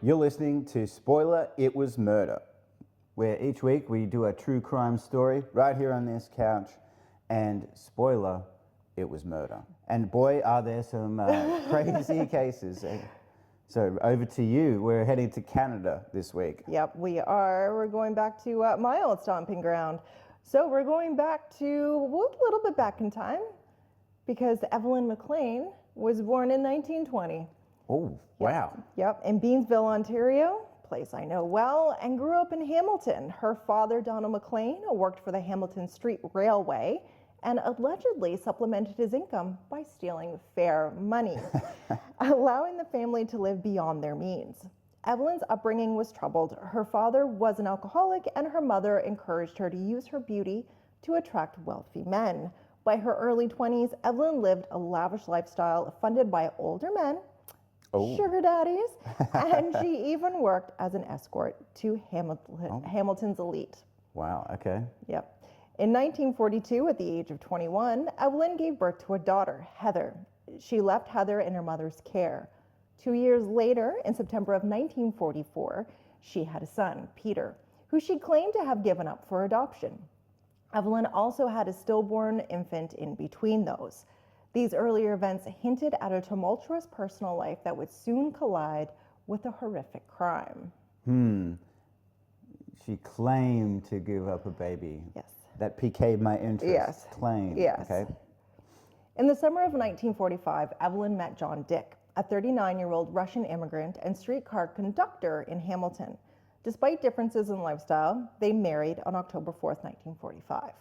You're listening to Spoiler, It Was Murder, where each week we do a true crime story right here on this couch, and spoiler, it was murder. And boy, are there some crazy cases. So over to you. We're heading to Canada this week. Yep, we are. We're going back to my old stomping ground. So we're going back to a little bit back in time, because Evelyn McLean was born in 1920. Oh, wow. Yep, in Beansville, Ontario, place I know well, and grew up in Hamilton. Her father, Donald McLean, worked for the Hamilton Street Railway and allegedly supplemented his income by stealing fare money, allowing the family to live beyond their means. Evelyn's upbringing was troubled. Her father was an alcoholic, and her mother encouraged her to use her beauty to attract wealthy men. By her early 20s, Evelyn lived a lavish lifestyle funded by older men, sugar daddies, and she even worked as an escort to Hamilton's elite. Wow, okay. Yep. In 1942, at the age of 21, Evelyn gave birth to a daughter, Heather. She left Heather in her mother's care. 2 years later, in September of 1944, she had a son, Peter, who she claimed to have given up for adoption. Evelyn also had a stillborn infant in between those. These earlier events hinted at a tumultuous personal life that would soon collide with a horrific crime. She claimed to give up a baby. Yes. That piqued my interest. Yes. Claimed. Yes. Okay. In the summer of 1945, Evelyn met John Dick, a 39-year-old Russian immigrant and streetcar conductor in Hamilton. Despite differences in lifestyle, they married on October 4th, 1945.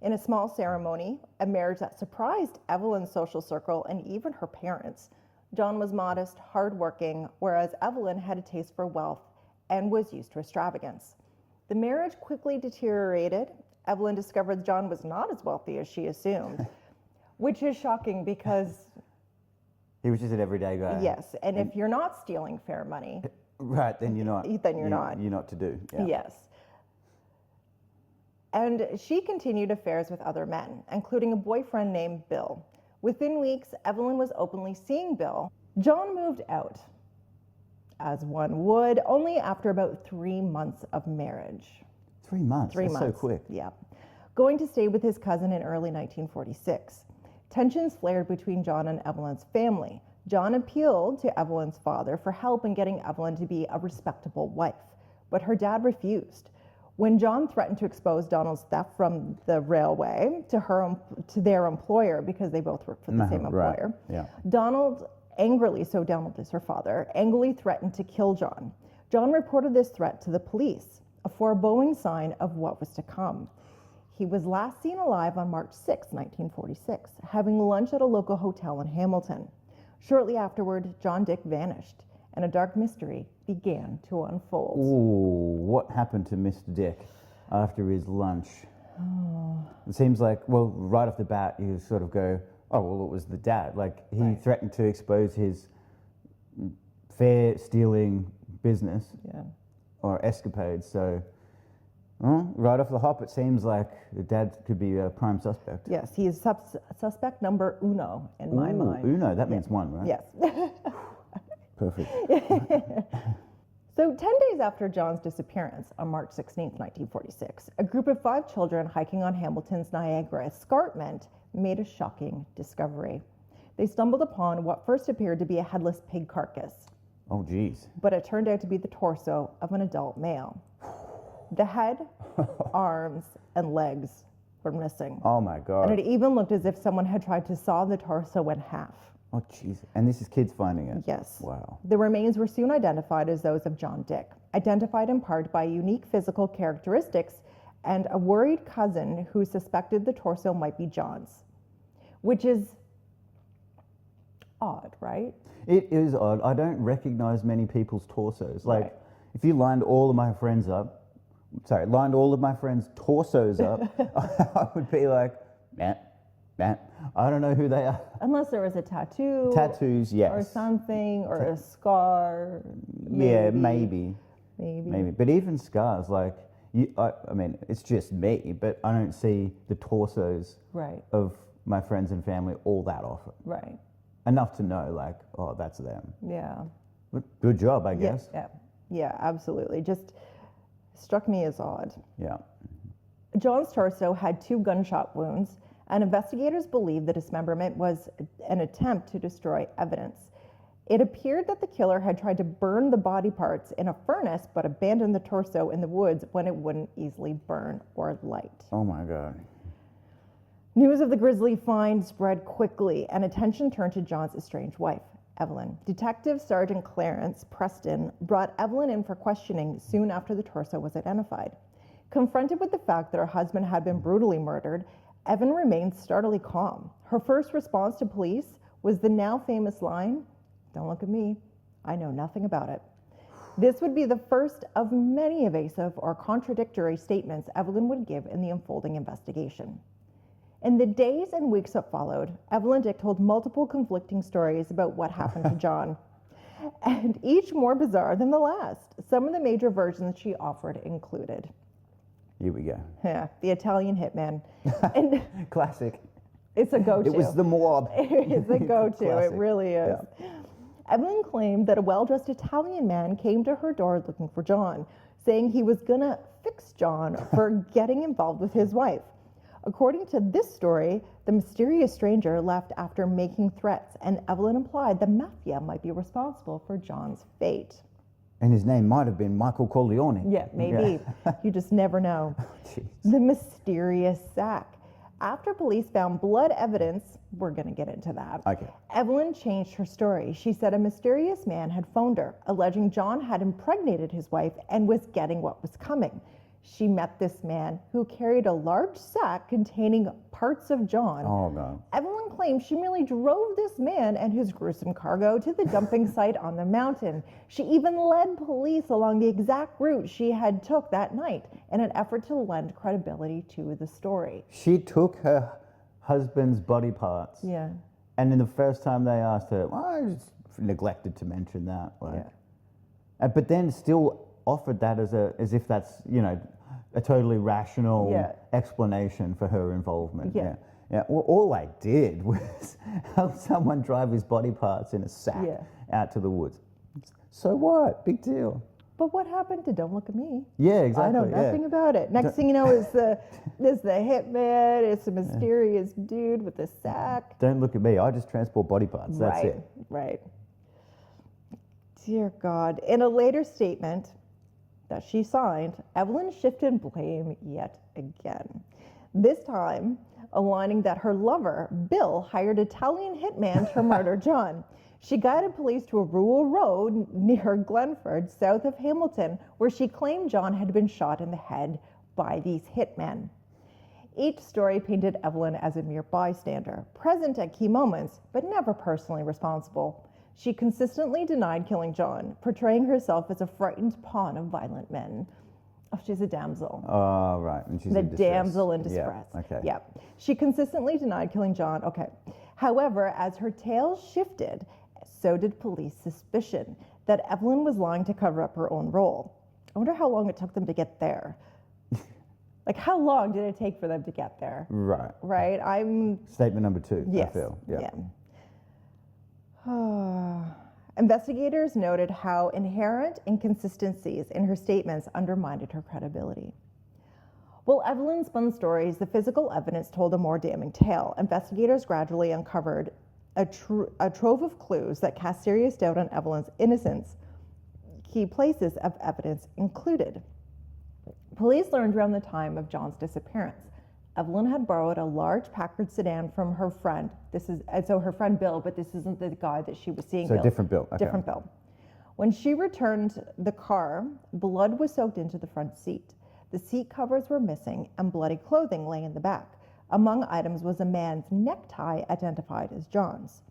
In a small ceremony, a marriage that surprised Evelyn's social circle and even her parents. John was modest, hardworking, whereas Evelyn had a taste for wealth and was used to extravagance. The marriage quickly deteriorated. Evelyn discovered John was not as wealthy as she assumed, which is shocking because... He was just an everyday guy. Yes, and if you're not stealing fare money... Right, then you're not. Then you're not. You're not to do. Yeah. Yes. And she continued affairs with other men, including a boyfriend named Bill. Within weeks, Evelyn was openly seeing Bill. John moved out, as one would, only after about 3 months of marriage. 3 months? 3 That's months. so quick. Yeah. Going to stay with his cousin in early 1946. Tensions flared between John and Evelyn's family. John appealed to Evelyn's father for help in getting Evelyn to be a respectable wife, but her dad refused. When John threatened to expose Donald's theft from the railway to their employer, because they both worked for the same employer, yeah. Donald is her father, angrily threatened to kill John. John reported this threat to the police, a foreboding sign of what was to come. He was last seen alive on March 6, 1946, having lunch at a local hotel in Hamilton. Shortly afterward, John Dick vanished, and a dark mystery began to unfold. Ooh, what happened to Mr. Dick after his lunch? It seems like, well, right off the bat, you sort of go, oh, well, it was the dad. Like, he threatened to expose his fare stealing business or escapade. So, right off the hop, it seems like the dad could be a prime suspect. Yes, he is suspect number uno in my mind. Uno, that means one, right? Yes. Perfect. So 10 days after John's disappearance on March 16, 1946, a group of 5 children hiking on Hamilton's Niagara Escarpment made a shocking discovery. They stumbled upon what first appeared to be a headless pig carcass. Oh, geez. But it turned out to be the torso of an adult male. The head, arms, and legs were missing. Oh, my God. And it even looked as if someone had tried to saw the torso in half. Oh, jeez. And this is kids finding it? Yes. Wow. The remains were soon identified as those of John Dick, identified in part by unique physical characteristics and a worried cousin who suspected the torso might be John's, which is odd, right? It is odd. I don't recognize many people's torsos. Like, if you lined all of my friends' torsos up, I would be like, I don't know who they are. Unless there was a tattoo. Tattoos, yes. Or something, or a scar. Yeah, maybe. But even scars, like, I mean, it's just me, but I don't see the torsos of my friends and family all that often. Right. Enough to know, like, oh, that's them. Yeah. Good job, I guess. Yeah, absolutely. Just struck me as odd. Yeah. John's torso had 2 gunshot wounds, and investigators believe the dismemberment was an attempt to destroy evidence. It appeared that the killer had tried to burn the body parts in a furnace, but abandoned the torso in the woods when it wouldn't easily burn or light. Oh my God. News of the grisly find spread quickly, and attention turned to John's estranged wife, Evelyn. Detective Sergeant Clarence Preston brought Evelyn in for questioning soon after the torso was identified. Confronted with the fact that her husband had been brutally murdered, Evan remained startlingly calm. Her first response to police was the now famous line, "Don't look at me, I know nothing about it." This would be the first of many evasive or contradictory statements Evelyn would give in the unfolding investigation. In the days and weeks that followed, Evelyn Dick told multiple conflicting stories about what happened to John, and each more bizarre than the last. Some of the major versions she offered included, here we go. Yeah, the Italian hitman. And Classic. it's a go-to. It was the mob. It's a go-to. It Classic. really is. Yeah. Evelyn claimed that a well-dressed Italian man came to her door looking for John, saying he was gonna fix John for getting involved with his wife. According to this story, the mysterious stranger left after making threats, and Evelyn implied the mafia might be responsible for John's fate. And his name might have been Michael Corleone. Yeah, maybe. You just never know. Jeez. The mysterious sack. After police found blood evidence, we're going to get into that. Okay. Evelyn changed her story. She said a mysterious man had phoned her, alleging John had impregnated his wife and was getting what was coming. She met this man who carried a large sack containing parts of John. Oh, no. Evelyn claims she merely drove this man and his gruesome cargo to the dumping site on the mountain. She even led police along the exact route she had took that night in an effort to lend credibility to the story. She took her husband's body parts. Yeah. And then the first time they asked her, well, I just neglected to mention that. But then still offered that as if that's, a totally rational explanation for her involvement. Yeah. Well, all I did was help someone drive his body parts in a sack out to the woods. So what? Big deal. But what happened to Don't Look at Me? Yeah, exactly. I know nothing about it. Next thing you know is the hitman. It's a mysterious dude with a sack. Don't look at me. I just transport body parts. That's it. Right. Dear God. In a later statement that she signed, Evelyn shifted blame yet again. This time, aligning that her lover, Bill, hired Italian hitman to murder John. She guided police to a rural road near Glenford, south of Hamilton, where she claimed John had been shot in the head by these hitmen. Each story painted Evelyn as a mere bystander, present at key moments, but never personally responsible. She consistently denied killing John, portraying herself as a frightened pawn of violent men. Oh, she's a damsel. Oh, right. And she's the in distress. damsel in distress. Yeah. Okay. Yeah. She consistently denied killing John. Okay. However, as her tale shifted, so did police suspicion that Evelyn was lying to cover up her own role. I wonder how long it took them to get there. Like, how long did it take for them to get there? Right. Right? Statement number 2, yes. I feel. Yeah. Investigators noted how inherent inconsistencies in her statements undermined her credibility. While Evelyn spun stories, the physical evidence told a more damning tale. Investigators gradually uncovered a trove of clues that cast serious doubt on Evelyn's innocence. Key places of evidence included: police learned around the time of John's disappearance, Evelyn had borrowed a large Packard sedan from her friend. Her friend Bill, but this isn't the guy that she was seeing. So different Bill. Okay. Different Bill. When she returned the car, blood was soaked into the front seat. The seat covers were missing and bloody clothing lay in the back. Among items was a man's necktie identified as John's.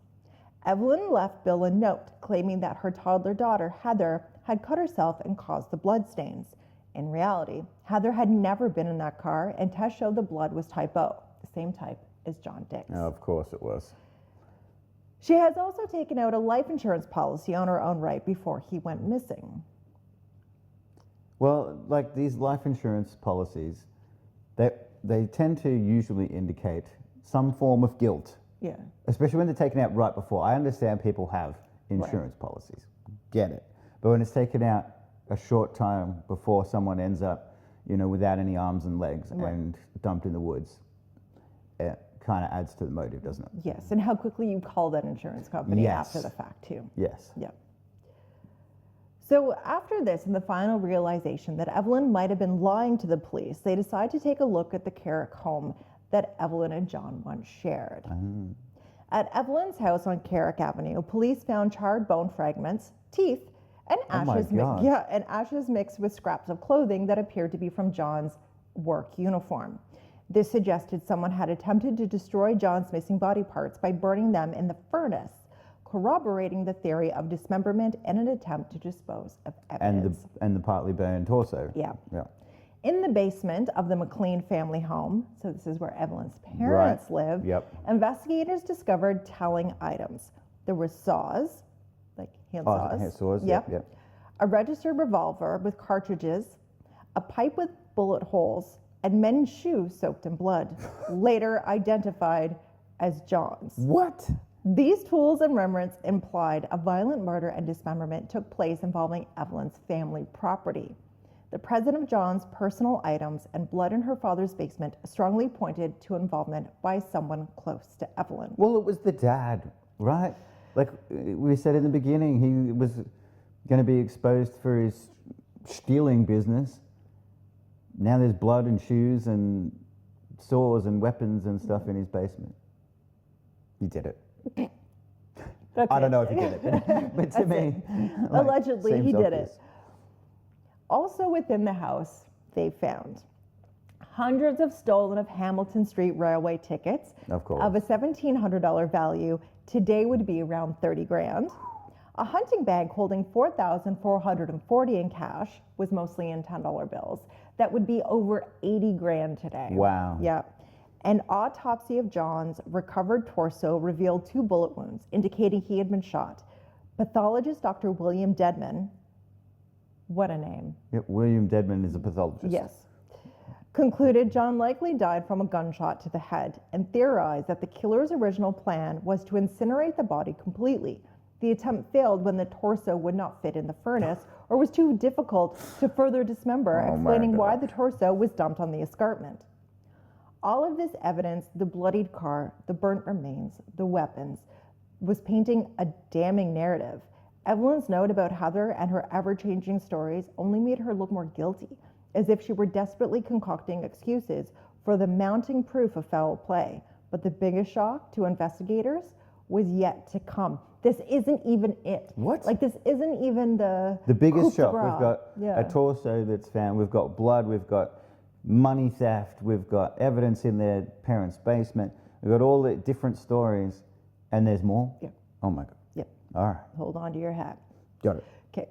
Evelyn left Bill a note claiming that her toddler daughter, Heather, had cut herself and caused the bloodstains. In reality, Heather had never been in that car, and tests showed the blood was type O, the same type as John Dick's. Oh, of course it was. She has also taken out a life insurance policy on her own right before he went missing. Well, like these life insurance policies, they tend to usually indicate some form of guilt. Yeah. Especially when they're taken out right before. I understand people have insurance policies. Get it. But when it's taken out a short time before someone ends up, without any arms and legs and dumped in the woods, it kind of adds to the motive, doesn't it? Yes, and how quickly you call that insurance company Yes. after the fact, too. Yes. Yep. So after this and the final realization that Evelyn might have been lying to the police, they decide to take a look at the Carrick home that Evelyn and John once shared. At Evelyn's house on Carrick Avenue, police found charred bone fragments, teeth, and ashes mixed with scraps of clothing that appeared to be from John's work uniform. This suggested someone had attempted to destroy John's missing body parts by burning them in the furnace, corroborating the theory of dismemberment and an attempt to dispose of evidence. And the partly burned torso. Yeah. Yeah. In the basement of the McLean family home, so this is where Evelyn's parents live, investigators discovered telling items. There were saws, like hand saws. Yep. A registered revolver with cartridges, a pipe with bullet holes, and men's shoes soaked in blood, later identified as John's. What? These tools and remnants implied a violent murder and dismemberment took place involving Evelyn's family property. The presence of John's personal items and blood in her father's basement strongly pointed to involvement by someone close to Evelyn. Well, it was the dad, right? Like we said in the beginning, he was going to be exposed for his stealing business. Now there's blood and shoes and saws and weapons and stuff in his basement. He did it. I don't know if he did it, but to me, allegedly he did obvious. it. Also within the house, they found hundreds of stolen of Hamilton Street Railway tickets of a $1,700 value. Today would be around 30 grand. A hunting bag holding $4,440 in cash was mostly in $10 bills. That would be over 80 grand today. Wow. Yeah. An autopsy of John's recovered torso revealed 2 bullet wounds, indicating he had been shot. Pathologist Dr. William Deadman, what a name. Yep, William Deadman is a pathologist. Yes. Concluded John likely died from a gunshot to the head and theorized that the killer's original plan was to incinerate the body completely. The attempt failed when the torso would not fit in the furnace or was too difficult to further dismember, explaining why the torso was dumped on the escarpment. All of this evidence, the bloodied car, the burnt remains, the weapons, was painting a damning narrative. Evelyn's note about Heather and her ever-changing stories only made her look more guilty, as if she were desperately concocting excuses for the mounting proof of foul play. But the biggest shock to investigators was yet to come. This isn't even it. What? Like, this isn't even the biggest shock. We've got a torso that's found. We've got blood. We've got money theft. We've got evidence in their parents' basement. We've got all the different stories, and there's more. Yeah. Oh my God. Yeah. All right. Hold on to your hat. Got it. Okay.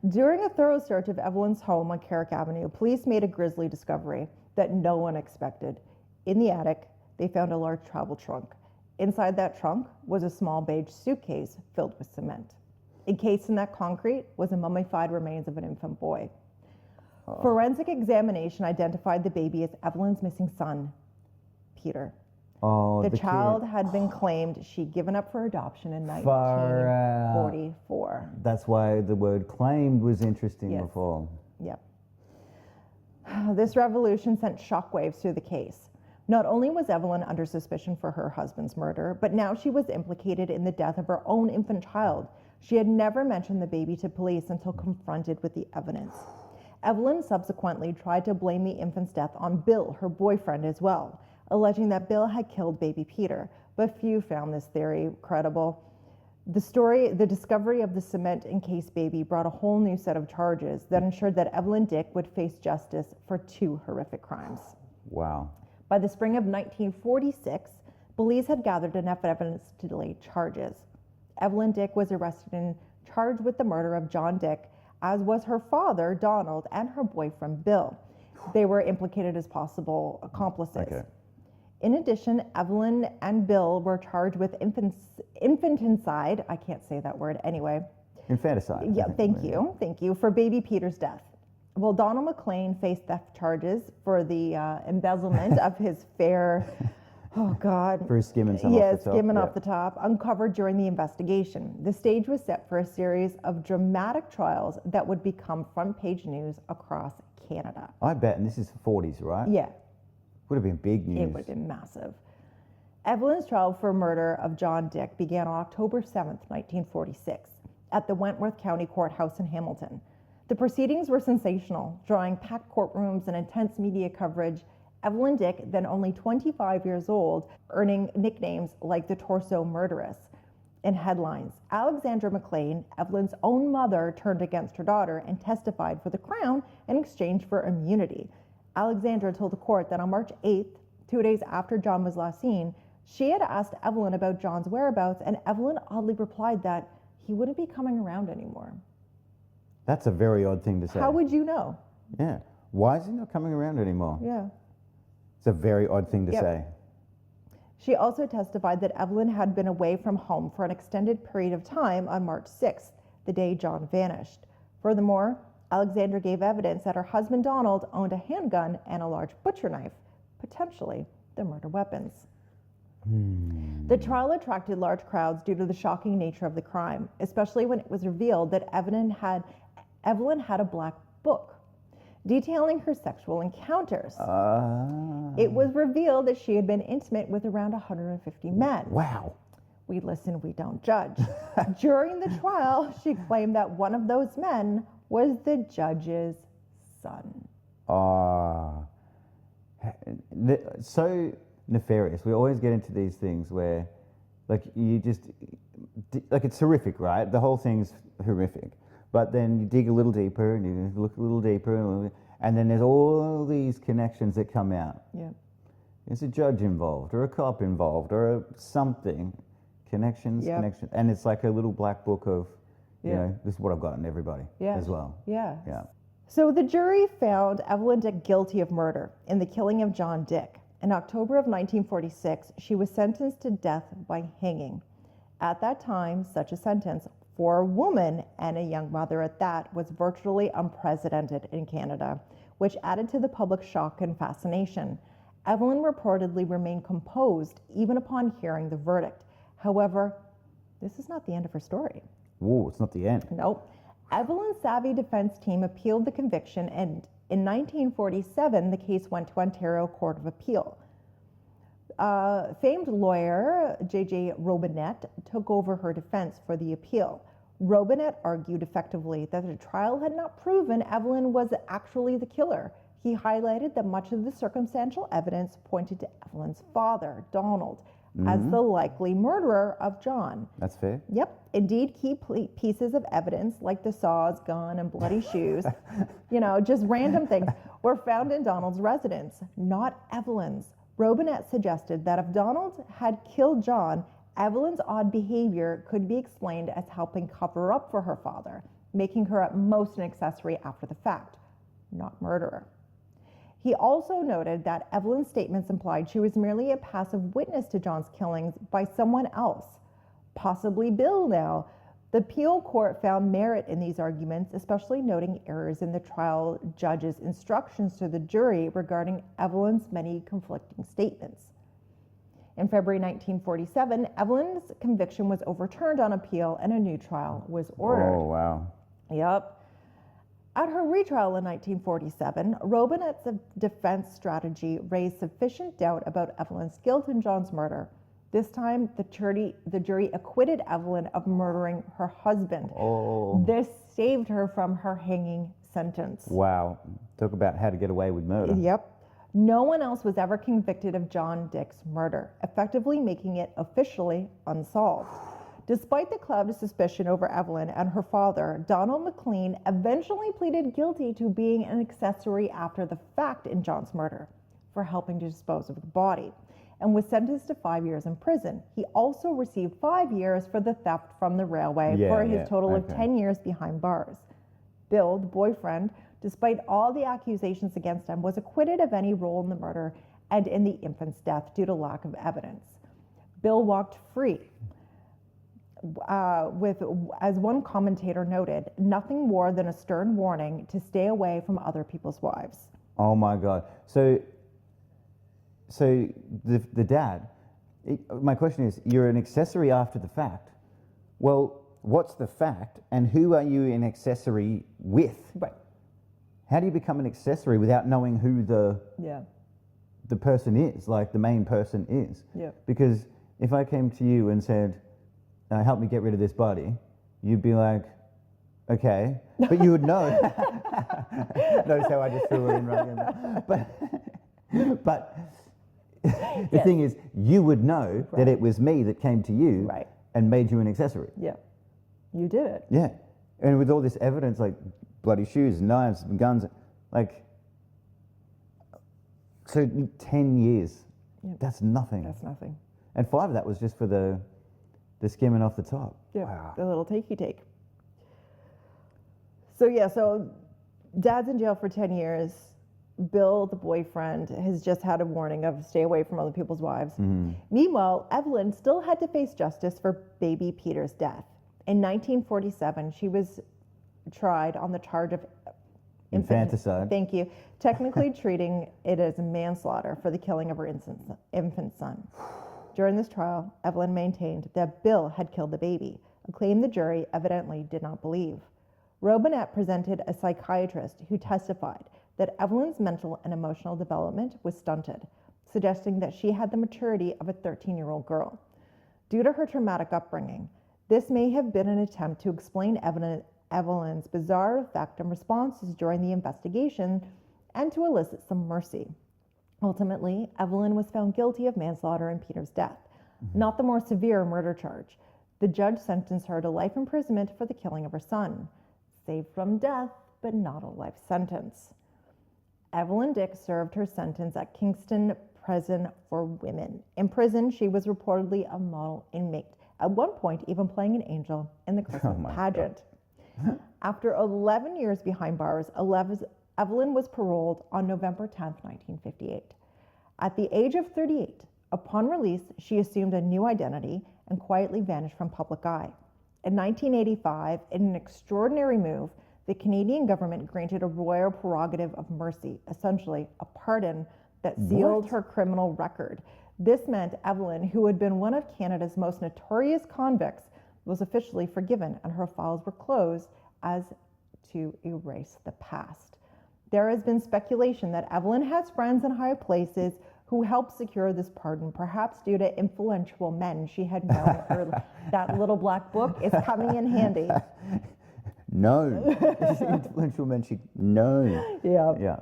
During a thorough search of Evelyn's home on Carrick Avenue, police made a grisly discovery that no one expected. In the attic, they found a large travel trunk. Inside that trunk was a small beige suitcase filled with cement. Encased in that concrete was a mummified remains of an infant boy. Forensic examination identified the baby as Evelyn's missing son, Peter. Oh, the child had been claimed. She'd given up for adoption in 1944. That's why the word claimed was interesting Yes. before. Yep. This revolution sent shockwaves through the case. Not only was Evelyn under suspicion for her husband's murder, but now she was implicated in the death of her own infant child. She had never mentioned the baby to police until confronted with the evidence. Evelyn subsequently tried to blame the infant's death on Bill, her boyfriend, as well, alleging that Bill had killed baby Peter, but few found this theory credible. The discovery of the cement-encased baby brought a whole new set of charges that ensured that Evelyn Dick would face justice for 2 horrific crimes. Wow. By the spring of 1946, police had gathered enough evidence to lay charges. Evelyn Dick was arrested and charged with the murder of John Dick, as was her father, Donald, and her boyfriend, Bill. They were implicated as possible accomplices. Okay. In addition, Evelyn and Bill were charged with infanticide. I can't say that word anyway. Infanticide. Yeah, thank you, for baby Peter's death. Well, Donald McLean faced theft charges for the embezzlement of his fair Oh, God. For skimming some Yeah, off the top. skimming off Yep. the top, uncovered during the investigation. The stage was set for a series of dramatic trials that would become front page news across Canada. I bet, and this is the 40s, right? Yeah, Would have been big news. it would have been massive. Evelyn's trial for murder of John Dick began on October 7th, 1946, at the Wentworth County Courthouse in Hamilton. The proceedings were sensational, drawing packed courtrooms and intense media coverage. Evelyn Dick, then only 25 years old, earning nicknames like the Torso Murderess. In headlines, Alexandra McLean, Evelyn's own mother, turned against her daughter and testified for the Crown in exchange for immunity. Alexandra told the court that on March 8th, 2 days after John was last seen, she had asked Evelyn about John's whereabouts, and Evelyn oddly replied that he wouldn't be coming around anymore. That's a very odd thing to say. How would you know? Yeah. Why is he not coming around anymore? Yeah. It's a very odd thing to Yep. say. She also testified that Evelyn had been away from home for an extended period of time on March 6th, the day John vanished. Furthermore, Alexandra gave evidence that her husband Donald owned a handgun and a large butcher knife, potentially the murder weapons. The trial attracted large crowds due to the shocking nature of the crime, especially when it was revealed that Evelyn had a black book detailing her sexual encounters. It was revealed that she had been intimate with around 150 men. Wow. We listen, we don't judge. During the trial, she claimed that one of those men was the judge's son. So nefarious. We always get into these things where, like, it's horrific, right? The whole thing's horrific. But then you dig a little deeper and you look a little deeper, and then there's all these connections that come out. Yeah. There's a judge involved, or a cop involved, or something. Connections, Yep. connections. And it's like a little black book of, you Yeah. know, this is what I've got in everybody as well. Yeah. Yeah. So the jury found Evelyn Dick guilty of murder in the killing of John Dick. In October of 1946, she was sentenced to death by hanging. At that time, such a sentence for a woman, and a young mother at that, was virtually unprecedented in Canada, which added to the public shock and fascination. Evelyn reportedly remained composed even upon hearing the verdict. However, this is not the end of her story. Whoa, it's not the end. Nope. Evelyn's savvy defense team appealed the conviction, and in 1947, the case went to Ontario Court of Appeal. Famed lawyer J.J. Robinette took over her defense for the appeal. Robinette argued effectively that the trial had not proven Evelyn was actually the killer. He highlighted that much of the circumstantial evidence pointed to Evelyn's father, Donald, as the likely murderer of John. That's fair. Yep. Indeed, key pieces of evidence like the saws, gun, and bloody shoes, just random things, were found in Donald's residence, not Evelyn's. Robinette suggested that if Donald had killed John, Evelyn's odd behavior could be explained as helping cover up for her father, making her at most an accessory after the fact, not murderer. He also noted that Evelyn's statements implied she was merely a passive witness to John's killings by someone else, possibly Bill now. The appeal court found merit in these arguments, especially noting errors in the trial judge's instructions to the jury regarding Evelyn's many conflicting statements. In February 1947, Evelyn's conviction was overturned on appeal and a new trial was ordered. Oh, wow. Yep. At her retrial in 1947, Robinette's defense strategy raised sufficient doubt about Evelyn's guilt in John's murder. This time, the jury acquitted Evelyn of murdering her husband. Oh. This saved her from her hanging sentence. Wow. Talk about how to get away with murder. Yep. No one else was ever convicted of John Dick's murder, effectively making it officially unsolved. Despite the cloud of suspicion over Evelyn and her father, Donald McLean eventually pleaded guilty to being an accessory after the fact in John's murder for helping to dispose of the body, and was sentenced to 5 years in prison. He also received 5 years for the theft from the railway for his total of 10 years behind bars. Bill, the boyfriend, despite all the accusations against him, was acquitted of any role in the murder and in the infant's death due to lack of evidence. Bill walked free. As one commentator noted, nothing more than a stern warning to stay away from other people's wives. Oh my God. So so the dad, my question is, you're an accessory after the fact. Well, what's the fact, and who are you an accessory with? Right. How do you become an accessory without knowing who the person is, like the main person is? Yeah. Because if I came to you and said, help me get rid of this body, you'd be like, okay, but you would know. Notice how I just threw her in right in there. But the thing is, you would know that it was me that came to you and made you an accessory. Yeah, you did it. Yeah, and with all this evidence, like bloody shoes, knives, guns, like, so 10 years, that's nothing. That's nothing. And 5 of that was just for the skimming off the top. Yeah, wow. The little take. So Dad's in jail for 10 years. Bill, the boyfriend, has just had a warning of stay away from other people's wives. Mm-hmm. Meanwhile, Evelyn still had to face justice for baby Peter's death. In 1947, she was tried on the charge of infanticide. Thank you. Technically treating it as manslaughter for the killing of her infant son. During this trial, Evelyn maintained that Bill had killed the baby, a claim the jury evidently did not believe. Robinette presented a psychiatrist who testified that Evelyn's mental and emotional development was stunted, suggesting that she had the maturity of a 13-year-old girl. Due to her traumatic upbringing, this may have been an attempt to explain Evelyn's bizarre effect and responses during the investigation and to elicit some mercy. Ultimately, Evelyn was found guilty of manslaughter in Peter's death, not the more severe murder charge. The judge sentenced her to life imprisonment for the killing of her son, saved from death, but not a life sentence. Evelyn Dick served her sentence at Kingston Prison for Women. In prison, she was reportedly a model inmate, at one point even playing an angel in the Christmas pageant. After 11 years behind bars, Evelyn was paroled on November 10, 1958. At the age of 38, upon release, she assumed a new identity and quietly vanished from public eye. In 1985, in an extraordinary move, the Canadian government granted a royal prerogative of mercy, essentially a pardon that sealed her criminal record. This meant Evelyn, who had been one of Canada's most notorious convicts, was officially forgiven and her files were closed as to erase the past. There has been speculation that Evelyn has friends in high places who helped secure this pardon, perhaps due to influential men she had known early. That little black book is coming in handy. No. Influential men she known. Yeah.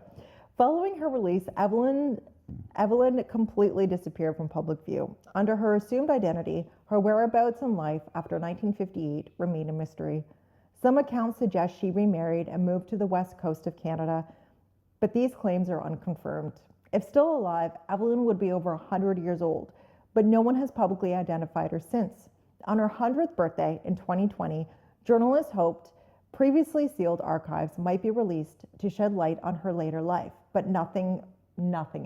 Following her release, Evelyn completely disappeared from public view. Under her assumed identity, her whereabouts in life after 1958 remain a mystery. Some accounts suggest she remarried and moved to the west coast of Canada, but these claims are unconfirmed. If still alive, Evelyn would be over 100 years old, but no one has publicly identified her since. On her 100th birthday in 2020, journalists hoped previously sealed archives might be released to shed light on her later life, but nothing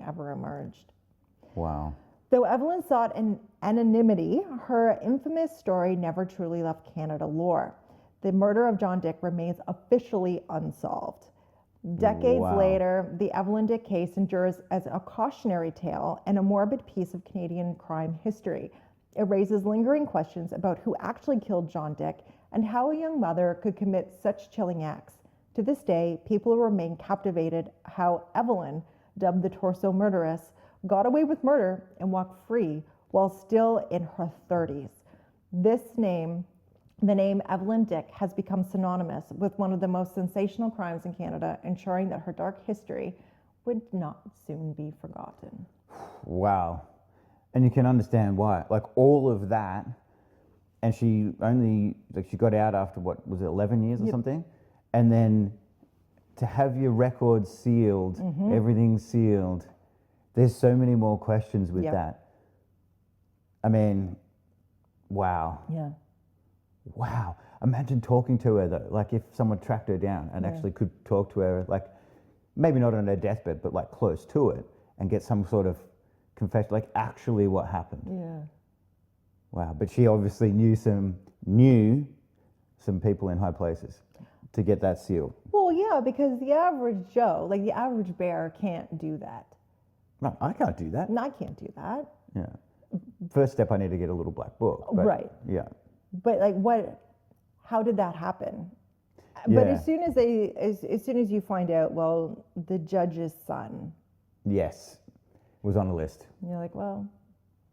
ever emerged. Wow. Though Evelyn sought anonymity, her infamous story never truly left Canada lore. The murder of John Dick remains officially unsolved. Decades later, the Evelyn Dick case endures as a cautionary tale and a morbid piece of Canadian crime history. It raises lingering questions about who actually killed John Dick and how a young mother could commit such chilling acts. To this day, people remain captivated how Evelyn, dubbed the torso murderess, got away with murder and walked free while still in her 30s. The name Evelyn Dick has become synonymous with one of the most sensational crimes in Canada, ensuring that her dark history would not soon be forgotten. Wow. And you can understand why. Like all of that, and she got out after, what was it, 11 years or something? And then to have your records sealed, everything sealed, there's so many more questions with that. I mean, wow. Yeah. Wow. Imagine talking to her though, like if someone tracked her down and actually could talk to her, like maybe not on her deathbed, but like close to it and get some sort of confession, like actually what happened. Yeah. Wow. But she obviously knew some people in high places to get that sealed. Well, yeah, because the average Joe, like the average bear, can't do that. No, I can't do that. And I can't do that. Yeah. First step, I need to get a little black book. But, Right. Yeah. But like, how did that happen? But Yeah. as soon as as soon as you find out, well, the judge's son, Yes. Was on the list. you're like, well,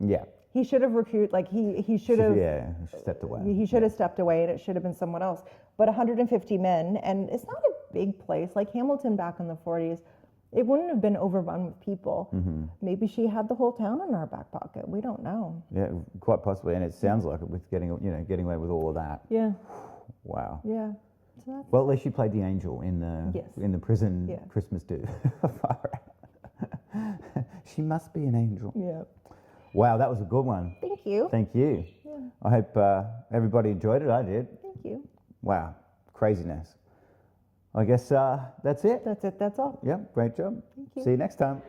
Yeah. he should have recruited, like he should have, Yeah. Stepped away. he should have stepped away, and it should have been someone else. But 150 men, and it's not a big place like Hamilton back in the 40s. It wouldn't have been overrun with people. Maybe she had the whole town in her back pocket. We don't know. Yeah, quite possibly. And it sounds like it with getting away with all of that. Yeah. Wow. Yeah. So that's, Well, at least she played the angel in the Yes. prison Yeah. Christmas do. She must be an angel. yeah. Wow, that was a good one. Thank you. Thank you. Yeah. I hope everybody enjoyed it. I did. Thank you. Wow, craziness. I guess that's it. That's it. That's all. Yep, great job. Thank you. See you next time.